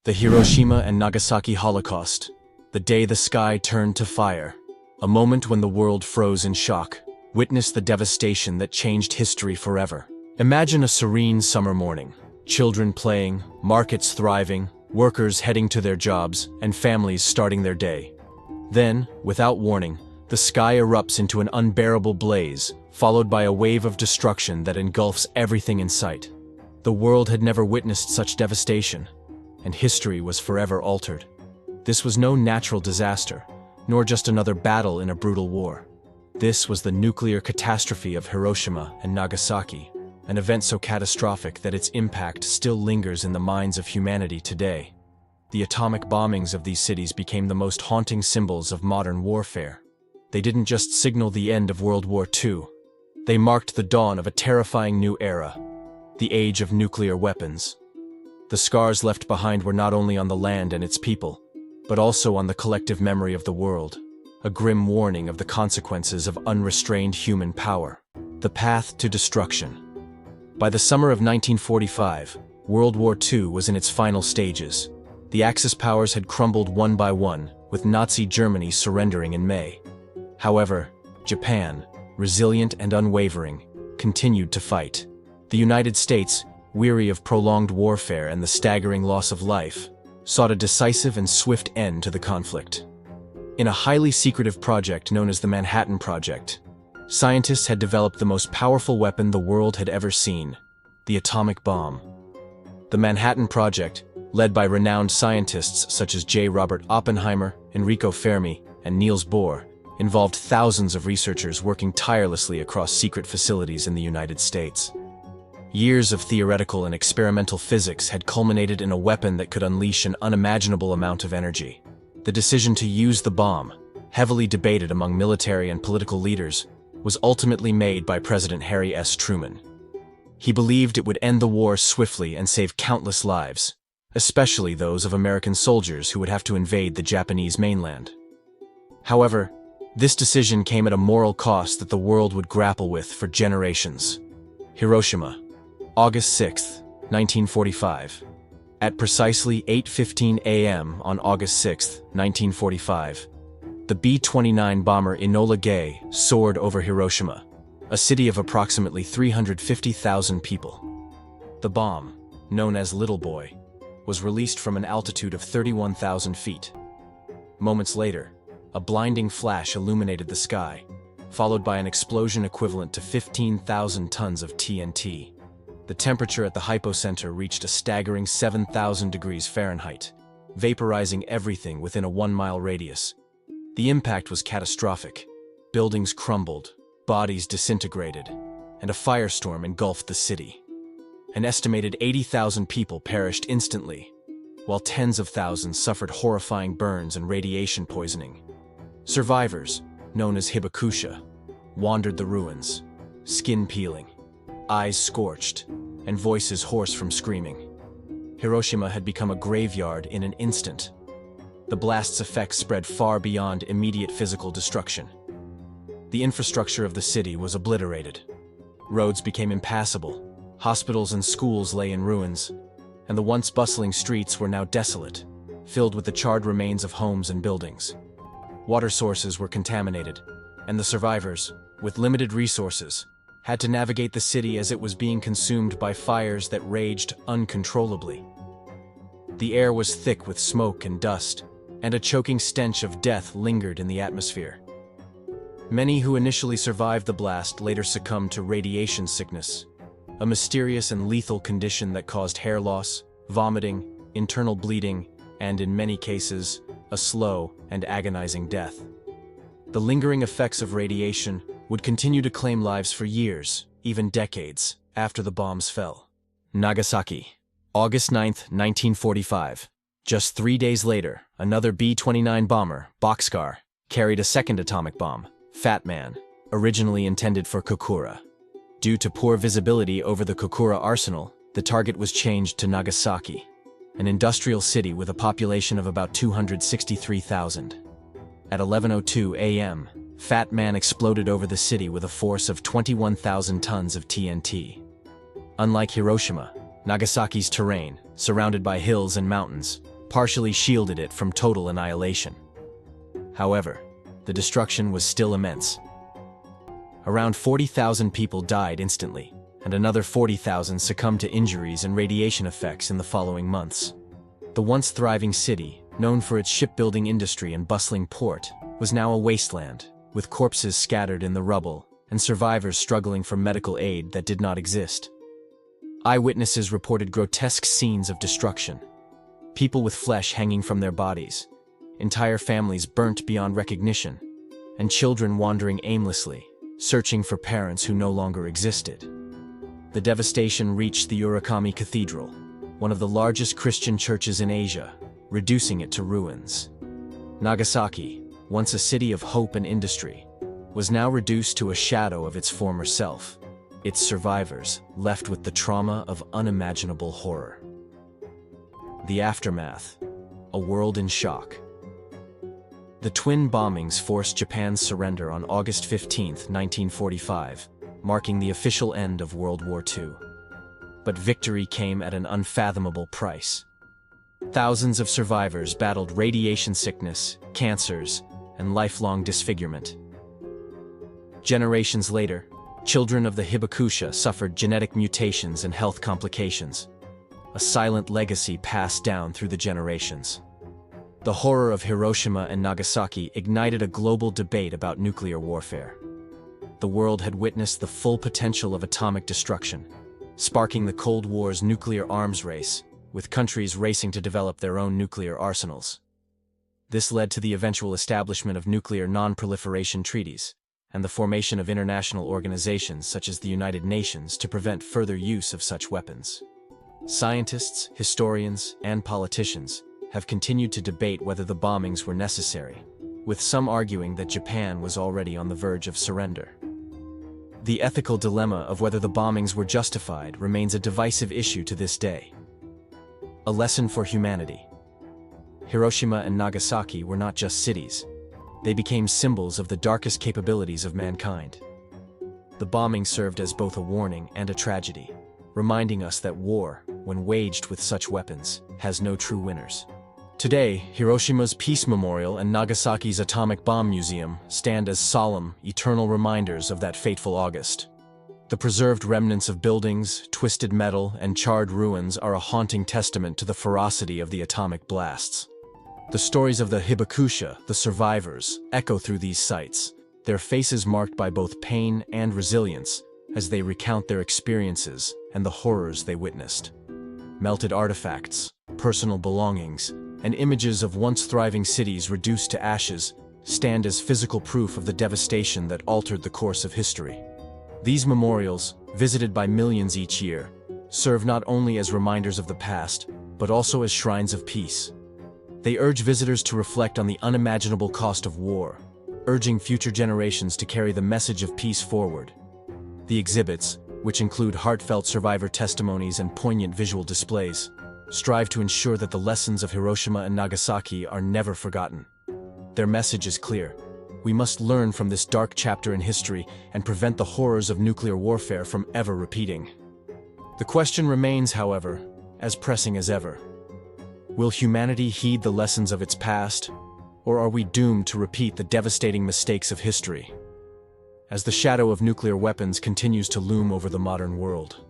The Hiroshima and Nagasaki Holocaust, the day the sky turned to fire, a moment when the world froze in shock, witnessed the devastation that changed history forever. Imagine a serene summer morning, children playing, markets thriving, workers heading to their jobs, and families starting their day. Then, without warning, the sky erupts into an unbearable blaze, followed by a wave of destruction that engulfs everything in sight. The world had never witnessed such devastation, and history was forever altered. This was no natural disaster, nor just another battle in a brutal war. This was the nuclear catastrophe of Hiroshima and Nagasaki, an event so catastrophic that its impact still lingers in the minds of humanity today. The atomic bombings of these cities became the most haunting symbols of modern warfare. They didn't just signal the end of World War II. They marked the dawn of a terrifying new era, the age of nuclear weapons. The scars left behind were not only on the land and its people, but also on the collective memory of the world, a grim warning of the consequences of unrestrained human power. The path to destruction. By the summer of 1945, World War II was in its final stages. The Axis powers had crumbled one by one, with Nazi Germany surrendering in May. However, Japan, resilient and unwavering, continued to fight. The United States, weary of prolonged warfare and the staggering loss of life, sought a decisive and swift end to the conflict. In a highly secretive project known as the Manhattan Project, scientists had developed the most powerful weapon the world had ever seen, the atomic bomb. The Manhattan Project, led by renowned scientists such as J. Robert Oppenheimer, Enrico Fermi, and Niels Bohr, involved thousands of researchers working tirelessly across secret facilities in the United States. Years of theoretical and experimental physics had culminated in a weapon that could unleash an unimaginable amount of energy. The decision to use the bomb, heavily debated among military and political leaders, was ultimately made by President Harry S. Truman. He believed it would end the war swiftly and save countless lives, especially those of American soldiers who would have to invade the Japanese mainland. However, this decision came at a moral cost that the world would grapple with for generations. Hiroshima, August 6, 1945. At precisely 8:15 a.m. on August 6, 1945, the B-29 bomber Enola Gay soared over Hiroshima, a city of approximately 350,000 people. The bomb, known as Little Boy, was released from an altitude of 31,000 feet. Moments later, a blinding flash illuminated the sky, followed by an explosion equivalent to 15,000 tons of TNT. The temperature at the hypocenter reached a staggering 7,000 degrees Fahrenheit, vaporizing everything within a 1-mile radius. The impact was catastrophic. Buildings crumbled, bodies disintegrated, and a firestorm engulfed the city. An estimated 80,000 people perished instantly, while tens of thousands suffered horrifying burns and radiation poisoning. Survivors, known as Hibakusha, wandered the ruins, skin peeling, eyes scorched, and voices hoarse from screaming. Hiroshima had become a graveyard in an instant. The blast's effects spread far beyond immediate physical destruction. The infrastructure of the city was obliterated. Roads became impassable, hospitals and schools lay in ruins, and the once bustling streets were now desolate, filled with the charred remains of homes and buildings. Water sources were contaminated, and the survivors, with limited resources, had to navigate the city as it was being consumed by fires that raged uncontrollably. The air was thick with smoke and dust, and a choking stench of death lingered in the atmosphere. Many who initially survived the blast later succumbed to radiation sickness, a mysterious and lethal condition that caused hair loss, vomiting, internal bleeding, and in many cases, a slow and agonizing death. The lingering effects of radiation would continue to claim lives for years, even decades, after the bombs fell. Nagasaki, August 9, 1945. Just 3 days later, another B-29 bomber, Boxcar, carried a second atomic bomb, Fat Man, originally intended for Kokura. Due to poor visibility over the Kokura arsenal, the target was changed to Nagasaki, an industrial city with a population of about 263,000. At 11:02 a.m., Fat Man exploded over the city with a force of 21,000 tons of TNT. Unlike Hiroshima, Nagasaki's terrain, surrounded by hills and mountains, partially shielded it from total annihilation. However, the destruction was still immense. Around 40,000 people died instantly, and another 40,000 succumbed to injuries and radiation effects in the following months. The once thriving city, known for its shipbuilding industry and bustling port, was now a wasteland, with corpses scattered in the rubble and survivors struggling for medical aid that did not exist. Eyewitnesses reported grotesque scenes of destruction. People with flesh hanging from their bodies, entire families burnt beyond recognition, and children wandering aimlessly, searching for parents who no longer existed. The devastation reached the Urakami Cathedral, one of the largest Christian churches in Asia, reducing it to ruins. Nagasaki, once a city of hope and industry, was now reduced to a shadow of its former self, its survivors left with the trauma of unimaginable horror. The aftermath, a world in shock. The twin bombings forced Japan's surrender on August 15, 1945, marking the official end of World War II. But victory came at an unfathomable price. Thousands of survivors battled radiation sickness, cancers, and lifelong disfigurement. Generations later, children of the Hibakusha suffered genetic mutations and health complications, a silent legacy passed down through the generations. The horror of Hiroshima and Nagasaki ignited a global debate about nuclear warfare. The world had witnessed the full potential of atomic destruction, sparking the Cold War's nuclear arms race, with countries racing to develop their own nuclear arsenals. This led to the eventual establishment of nuclear non-proliferation treaties, and the formation of international organizations such as the United Nations to prevent further use of such weapons. Scientists, historians, and politicians have continued to debate whether the bombings were necessary, with some arguing that Japan was already on the verge of surrender. The ethical dilemma of whether the bombings were justified remains a divisive issue to this day. A lesson for humanity. Hiroshima and Nagasaki were not just cities. They became symbols of the darkest capabilities of mankind. The bombing served as both a warning and a tragedy, reminding us that war, when waged with such weapons, has no true winners. Today, Hiroshima's Peace Memorial and Nagasaki's Atomic Bomb Museum stand as solemn, eternal reminders of that fateful August. The preserved remnants of buildings, twisted metal, and charred ruins are a haunting testament to the ferocity of the atomic blasts. The stories of the Hibakusha, the survivors, echo through these sites, their faces marked by both pain and resilience as they recount their experiences and the horrors they witnessed. Melted artifacts, personal belongings, and images of once thriving cities reduced to ashes stand as physical proof of the devastation that altered the course of history. These memorials, visited by millions each year, serve not only as reminders of the past, but also as shrines of peace. They urge visitors to reflect on the unimaginable cost of war, urging future generations to carry the message of peace forward. The exhibits, which include heartfelt survivor testimonies and poignant visual displays, strive to ensure that the lessons of Hiroshima and Nagasaki are never forgotten. Their message is clear. We must learn from this dark chapter in history and prevent the horrors of nuclear warfare from ever repeating. The question remains, however, as pressing as ever. Will humanity heed the lessons of its past, or are we doomed to repeat the devastating mistakes of history? As the shadow of nuclear weapons continues to loom over the modern world,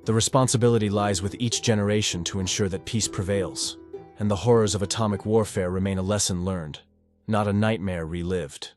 the responsibility lies with each generation to ensure that peace prevails, and the horrors of atomic warfare remain a lesson learned, not a nightmare relived.